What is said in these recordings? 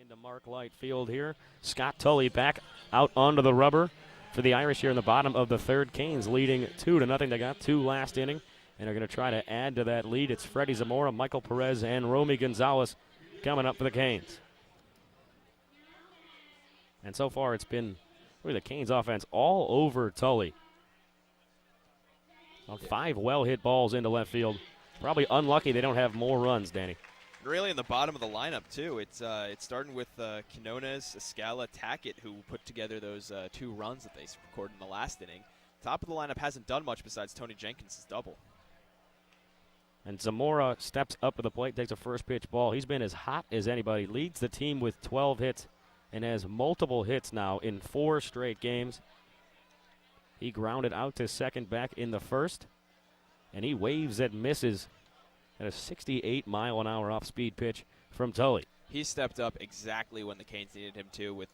into Mark Light Field here. Scott Tully back out onto the rubber for the Irish here in the bottom of the third. Canes leading 2-0. They got two last inning and are going to try to add to that lead. It's Freddie Zamora, Michael Perez, and Romy Gonzalez coming up for the Canes. And so far it's been really the Canes offense all over Tully. Well, 5 well-hit balls into left field. Probably unlucky they don't have more runs, Danny. Really in the bottom of the lineup, too. It's starting with Quinones, Escala, Tackett, who put together those 2 runs that they scored in the last inning. Top of the lineup hasn't done much besides Tony Jenkins' double. And Zamora steps up to the plate, takes a first pitch ball. He's been as hot as anybody. Leads the team with 12 hits and has multiple hits now in 4 straight games. He grounded out to second back in the first, and he waves and misses at a 68-mile-an-hour off-speed pitch from Tully. He stepped up exactly when the Canes needed him to, with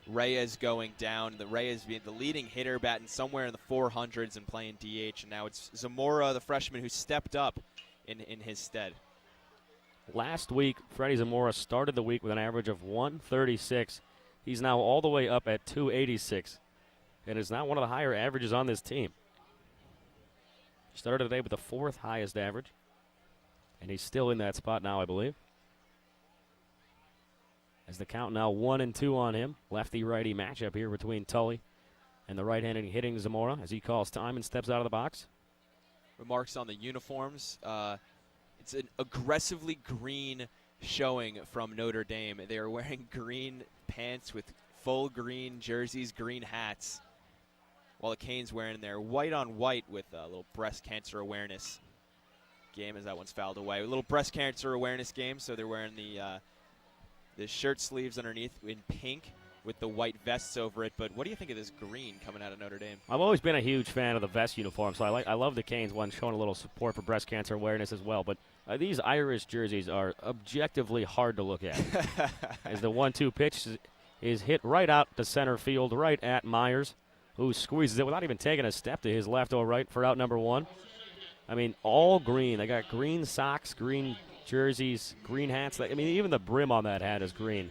Reyes going down. The Reyes being the leading hitter, batting somewhere in the 400s and playing DH. And now it's Zamora, the freshman, who stepped up in his stead. Last week, Freddie Zamora started the week with an average of 136. He's now all the way up at 286, and is now one of the higher averages on this team. He started today with the 4th highest average, and he's still in that spot now, I believe. As the count now 1-2 on him. Lefty-righty matchup here between Tully and the right-handed hitting Zamora as he calls time and steps out of the box. Remarks on the uniforms. It's an aggressively green showing from Notre Dame. They are wearing green pants with full green jerseys, green hats, while the Canes wearing their white on white with a little breast cancer awareness game, as that one's fouled away. A little breast cancer awareness game, so they're wearing the shirt sleeves underneath in pink with the white vests over it. But what do you think of this green coming out of Notre Dame? I've always been a huge fan of the vest uniform, so I love the Canes one showing a little support for breast cancer awareness as well. But these Irish jerseys are objectively hard to look at. As the 1-2 pitch is hit right out to center field, right at Myers, who squeezes it without even taking a step to his left or right for out number 1. I mean, all green. They got green socks, green jerseys, green hats. I mean, even the brim on that hat is green.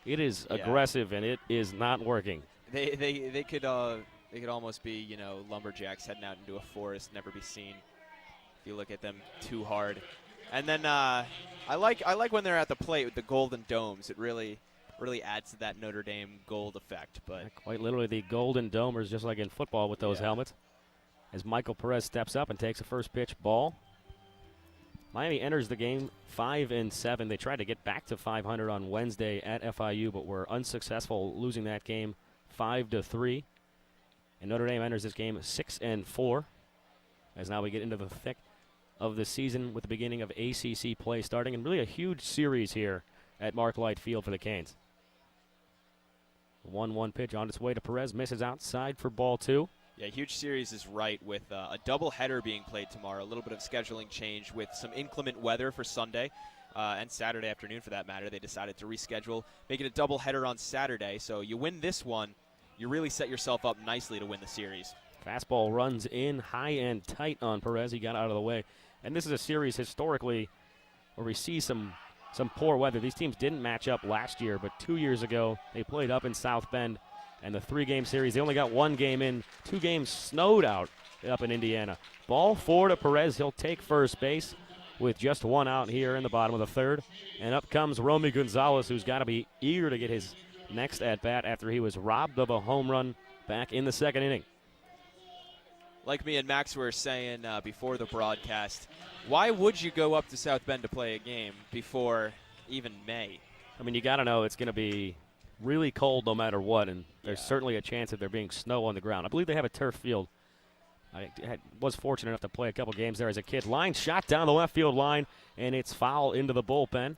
It is aggressive, and it is not working. They could almost be, lumberjacks heading out into a forest, never be seen. If you look at them too hard. And then I like when they're at the plate with the golden domes. It really adds to that Notre Dame gold effect. But quite literally, the golden domers, just like in football with those helmets. As Michael Perez steps up and takes a first pitch ball. Miami enters the game 5-7. They tried to get back to 500 on Wednesday at FIU, but were unsuccessful, losing that game 5-3. And Notre Dame enters this game 6-4. As now we get into the thick of the season with the beginning of ACC play starting, and really a huge series here at Mark Light Field for the Canes. 1-1 pitch on its way to Perez, misses outside for ball 2. Yeah, huge series is right with a doubleheader being played tomorrow. A little bit of scheduling change with some inclement weather for Sunday and Saturday afternoon for that matter. They decided to reschedule, make it a doubleheader on Saturday. So you win this one, you really set yourself up nicely to win the series. Fastball runs in high and tight on Perez. He got out of the way. And this is a series historically where we see some poor weather. These teams didn't match up last year, but 2 years ago they played up in South Bend. And the 3-game series, they only got 1 game in. 2 games snowed out up in Indiana. Ball 4 to Perez. He'll take first base with just 1 out here in the bottom of the 3rd. And up comes Romy Gonzalez, who's got to be eager to get his next at-bat after he was robbed of a home run back in the 2nd inning. Like me and Max were saying before the broadcast, why would you go up to South Bend to play a game before even May? I mean, you got to know it's going to be really cold no matter what, and there's certainly a chance that there being snow on the ground. I believe they have a turf field. I was fortunate enough to play a couple games there as a kid. Line shot down the left field line, and it's foul into the bullpen.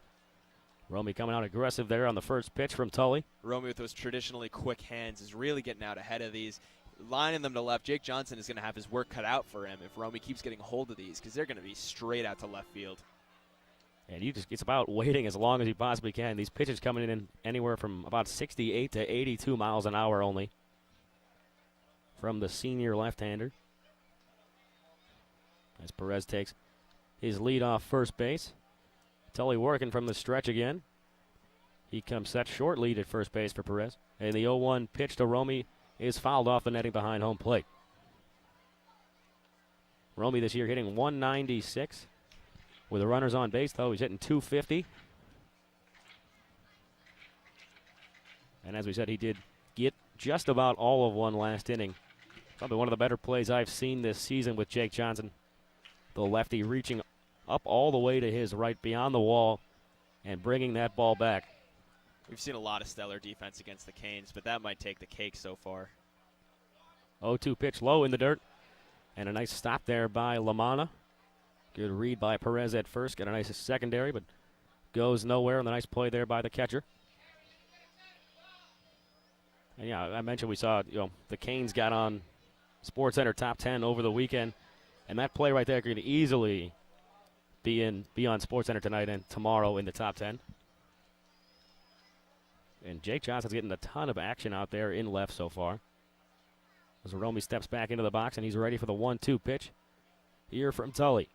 Romy coming out aggressive there on the first pitch from Tully. Romy with those traditionally quick hands is really getting out ahead of these, lining them to left. Jake Johnson is going to have his work cut out for him if Romy keeps getting hold of these, because they're going to be straight out to left field. And it's about waiting as long as you possibly can. These pitches coming in anywhere from about 68 to 82 miles an hour only from the senior left-hander. As Perez takes his lead off first base. Tully working from the stretch again. He comes set short lead at first base for Perez. And the 0-1 pitch to Romy is fouled off the netting behind home plate. Romy this year hitting 196. With the runners on base, though, he's hitting 250. And as we said, he did get just about all of one last inning. Probably one of the better plays I've seen this season with Jake Johnson. The lefty reaching up all the way to his right beyond the wall and bringing that ball back. We've seen a lot of stellar defense against the Canes, but that might take the cake so far. 0-2 pitch low in the dirt. And a nice stop there by LaManna. Good read by Perez at first. Got a nice secondary, but goes nowhere. And a nice play there by the catcher. And yeah, I mentioned we saw the Canes got on SportsCenter top 10 over the weekend. And that play right there could easily be on SportsCenter tonight and tomorrow in the top 10. And Jake Johnson's getting a ton of action out there in left so far. As Romy steps back into the box, and he's ready for the 1-2 pitch here from Tully.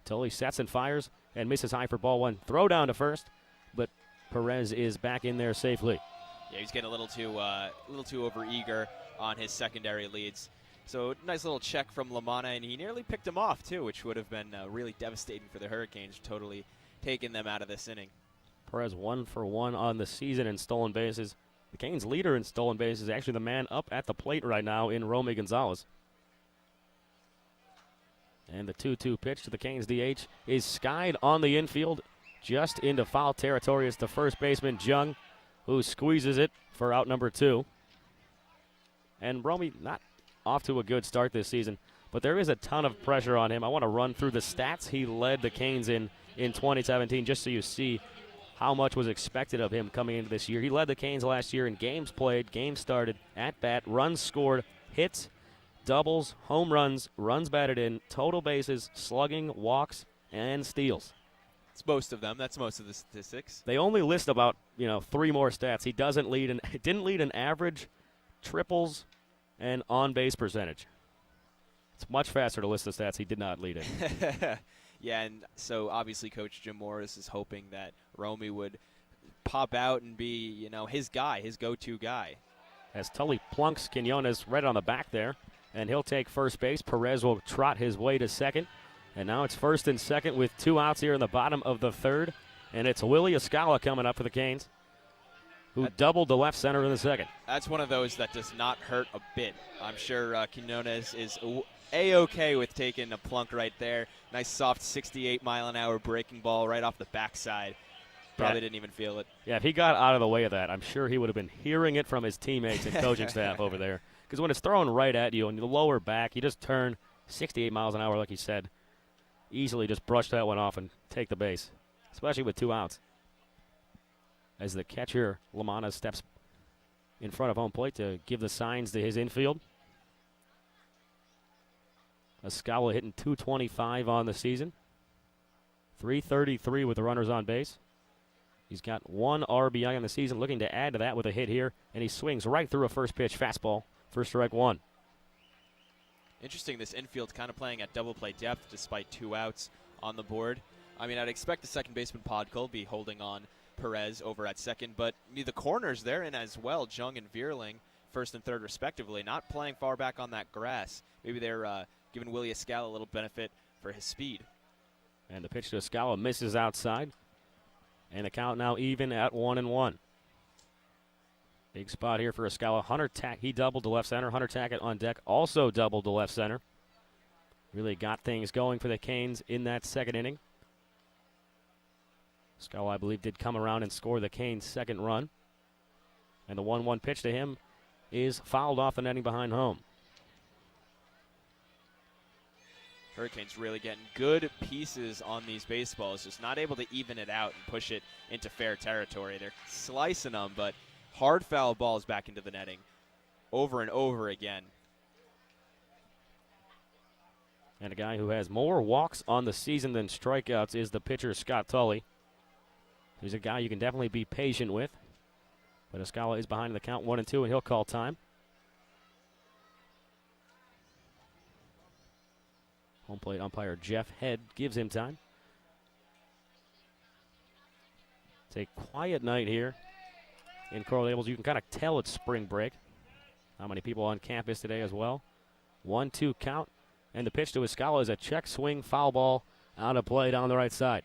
Tully sets and fires and misses high for ball one. Throw down to first, but Perez is back in there safely. Yeah, he's getting a little too overeager on his secondary leads. So nice little check from LaManna, and he nearly picked him off too, which would have been really devastating for the Hurricanes, totally taking them out of this inning. Perez 1 for 1 on the season in stolen bases. The Canes' leader in stolen bases is actually the man up at the plate right now in Romy Gonzalez. And the 2-2 pitch to the Canes DH is skied on the infield just into foul territory. It's the first baseman, Jung, who squeezes it for out number 2. And Romy not off to a good start this season, but there is a ton of pressure on him. I want to run through the stats he led the Canes in 2017 just so you see how much was expected of him coming into this year. He led the Canes last year in games played, games started, at-bat, runs scored, hits, doubles, home runs, runs batted in, total bases, slugging, walks, and steals. It's most of them. That's most of the statistics. They only list about 3 more stats. He didn't lead an average, triples, and on-base percentage. It's much faster to list the stats he did not lead in. Yeah, and so obviously Coach Jim Morris is hoping that Romy would pop out and be, his guy, his go-to guy. As Tully plunks Quinones right on the back there, and he'll take first base. Perez will trot his way to second. And now it's first and second with 2 outs here in the bottom of the third. And it's Willie Escala coming up for the Canes, who doubled the left center in the second. That's one of those that does not hurt a bit. I'm sure Quinones is A-okay with taking a plunk right there. Nice soft 68-mile-an-hour breaking ball right off the backside. Probably didn't even feel it. Yeah, if he got out of the way of that, I'm sure he would have been hearing it from his teammates and coaching staff over there. Because when it's thrown right at you on the lower back, you just turn 68 miles an hour, like you said. Easily just brush that one off and take the base, especially with 2 outs. As the catcher, LaManna, steps in front of home plate to give the signs to his infield. Escala hitting .225 on the season. .333 with the runners on base. He's got 1 RBI on the season, looking to add to that with a hit here, and he swings right through a first pitch fastball for strike 1. Interesting, this infield kind of playing at double play depth despite 2 outs on the board. I mean, I'd expect the second baseman Podkul be holding on Perez over at second, but the corners they're in as well, Jung and Vierling, first and third respectively, not playing far back on that grass. Maybe they're giving Willie Escala a little benefit for his speed. And the pitch to Escala misses outside. And the count now even at 1-1. Big spot here for Escala. Hunter Tack, he doubled to left center. Hunter Tackett on deck also doubled to left center. Really got things going for the Canes in that second inning. Escala, I believe, did come around and score the Canes' second run. And the 1-1 pitch to him is fouled off the netting behind home. Hurricanes really getting good pieces on these baseballs, just not able to even it out and push it into fair territory. They're slicing them, but hard foul balls back into the netting over and over again. And a guy who has more walks on the season than strikeouts is the pitcher, Scott Tully. He's a guy you can definitely be patient with. But Escala is behind the count 1-2, and he'll call time. Home plate umpire Jeff Head gives him time. It's a quiet night here in Coral Gables. You can kind of tell it's spring break. How many people on campus today as well? 1-2 count. And the pitch to Escala is a check swing foul ball out of play down the right side.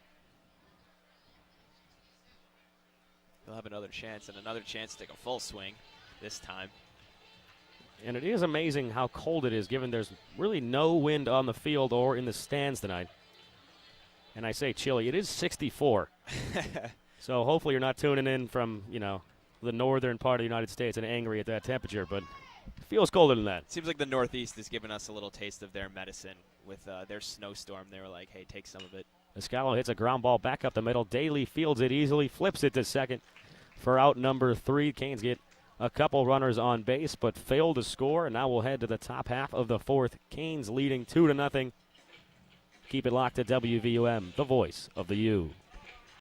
He'll have another chance and another chance to take a full swing this time. And it is amazing how cold it is, given there's really no wind on the field or in the stands tonight. And I say chilly. It is 64. So hopefully you're not tuning in from, the northern part of the United States and angry at that temperature, but it feels colder than that. Seems like the Northeast is giving us a little taste of their medicine with their snowstorm. They were like, hey, take some of it. Escala hits a ground ball back up the middle. Daly fields it easily, flips it to second for out number 3. Canes get a couple runners on base, but fail to score, and now we'll head to the top half of the 4th. Canes leading 2-0. Keep it locked to WVUM, the voice of the U.